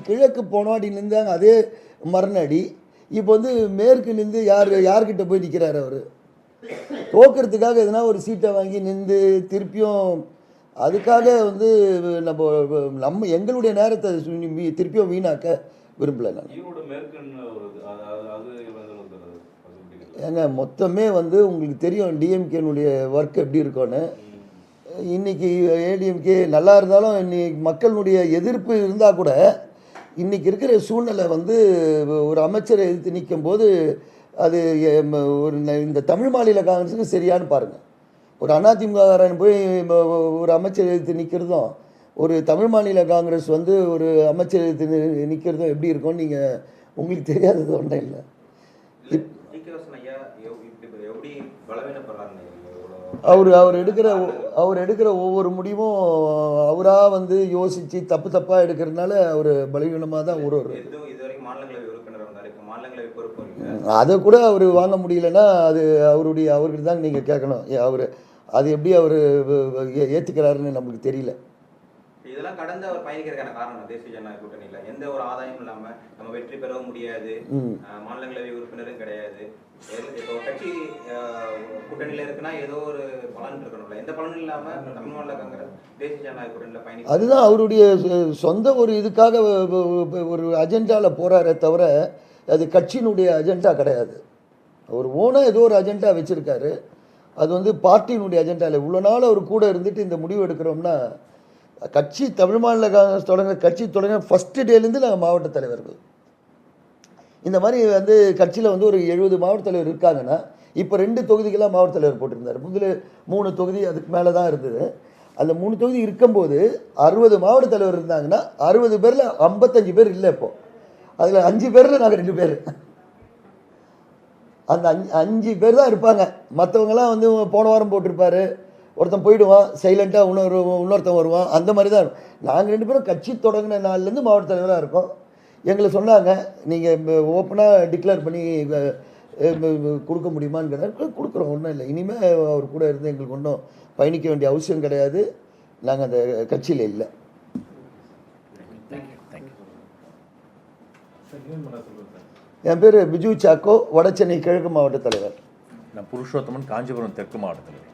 கிழக்கு போனவாடி நின்றாங்க அதே மறுநாடி. இப்போ வந்து மேற்கு நின்று யார்கிட்ட போய் நிற்கிறார் அவர்? தோக்கிறதுக்காக எதனா ஒரு சீட்டை வாங்கி நின்று திருப்பியும் அதுக்காக வந்து நம்ம எங்களுடைய நேரத்தை திருப்பியும் வீணாக்க விரும்பலை. நான் ஏங்க மொத்தமே வந்து உங்களுக்கு தெரியும் டிஎம்கேனுடைய ஒர்க் எப்படி இருக்கும்னு. இன்றைக்கி ஏடிஎம்கே நல்லா இருந்தாலும் இன்னைக்கு மக்களுடைய எதிர்ப்பு இருந்தால் கூட இன்றைக்கி இருக்கிற சூழ்நிலை வந்து ஒரு அமைச்சரை எதிர்த்து நிற்கும் போது அது ஒரு இந்த தமிழ் மாநில காங்கிரஸுக்கு சரியானு பாருங்கள். ஒரு அதிமுககாரன் போய் ஒரு அமைச்சர் எதிர்த்து நிற்கிறதும் ஒரு தமிழ் மாநில காங்கிரஸ் வந்து ஒரு அமைச்சர் எதிர்த்து நிற்கிறதும் எப்படி இருக்கும்னு நீங்கள் உங்களுக்கு தெரியாதது ஒன்றும் இல்லை. அவர் எடுக்கிற ஒவ்வொரு முடிவும் அவராக வந்து யோசித்து தப்பாக எடுக்கிறதுனால அவர் பலவீனமாக தான் வருவார். அதை கூட அவர் வாங்க முடியலன்னா அது அவர்கிட்ட தான் நீங்கள் கேட்கணும். அவர் அது எப்படி அவர் ஏற்றுக்கிறாருன்னு நம்மளுக்கு தெரியல. இதெல்லாம் கடந்து அவர் பயணிக்கிறதுக்கான காரணம் தேசிய ஜனநாயக கூட்டணியில் எந்த ஒரு ஆதாயமும் இல்லாமல் நம்ம வெற்றி பெறவும் முடியாது, மாநிலங்களவை உறுப்பினரும் கிடையாது. இப்போ கட்சி கூட்டணியில் இருக்குன்னா ஏதோ ஒரு பலன் இருக்கணும்ல, எந்த பலனும் இல்லாமல் தமிழ் மாநில காங்கிரஸ் தேசிய ஜனநாயக கூட்டணியில் பயணி அதுதான் அவருடைய சொந்த ஒரு இதுக்காக ஒரு அஜெண்டாவில் போகிறாரே தவிர அது கட்சியினுடைய அஜெண்டா கிடையாது. அவர் ஓனாக ஏதோ ஒரு அஜெண்டா வச்சுருக்காரு. அது வந்து பார்ட்டியினுடைய அஜெண்டா இல்லை. இவ்வளோ நாள் அவர் கூட இருந்துட்டு இந்த முடிவு எடுக்கிறோம்னா கட்சி தமிழ் மாநில காங்கிரஸ் கட்சி தொடங்க ஃபஸ்ட்டு டேலேருந்து நாங்கள் மாவட்ட தலைவர்கள் இந்த மாதிரி வந்து கட்சியில் வந்து ஒரு 70 மாவட்ட தலைவர் இருக்காங்கன்னா இப்போ 2 தொகுதிகளாக மாவட்ட தலைவர் போட்டிருந்தார். முதல்ல 3 தொகுதி அதுக்கு மேலே தான் இருந்தது. அந்த 3 தொகுதி இருக்கும்போது 60 மாவட்ட தலைவர் இருந்தாங்கன்னா 60 பேரில் 55 பேர் இல்லை. இப்போது அதில் 5 பேரில் நாங்கள் 2 பேர், அந்த 5 பேர் தான் இருப்பாங்க. மற்றவங்களாம் வந்து போன வாரம் போட்டிருப்பார், ஒருத்தன் போயிடுவான் சைலண்ட்டாக, இன்னொருத்தன் வருவான். அந்த மாதிரி தான் நாங்கள் 2 பேரும் கட்சி தொடங்கின நாள்லேருந்து மாவட்ட தலைவராக இருக்கோம். எங்களை சொன்னாங்க நீங்கள் ஓப்பனாக டிக்ளேர் பண்ணி கொடுக்க முடியுமான்னு கேட்டால் கொடுக்குறோம், ஒன்றும் இல்லை. இனிமேல் அவர் கூட இருந்து எங்களுக்கு ஒன்றும் பயணிக்க வேண்டிய அவசியம் கிடையாது. நாங்கள் அந்த கட்சியில் இல்லை. என் பேர் பிஜு சாக்கோ, வடசென்னை கிழக்கு மாவட்ட தலைவர். நான் புருஷோத்தமன், காஞ்சிபுரம் தெற்கு மாவட்ட தலைவர்.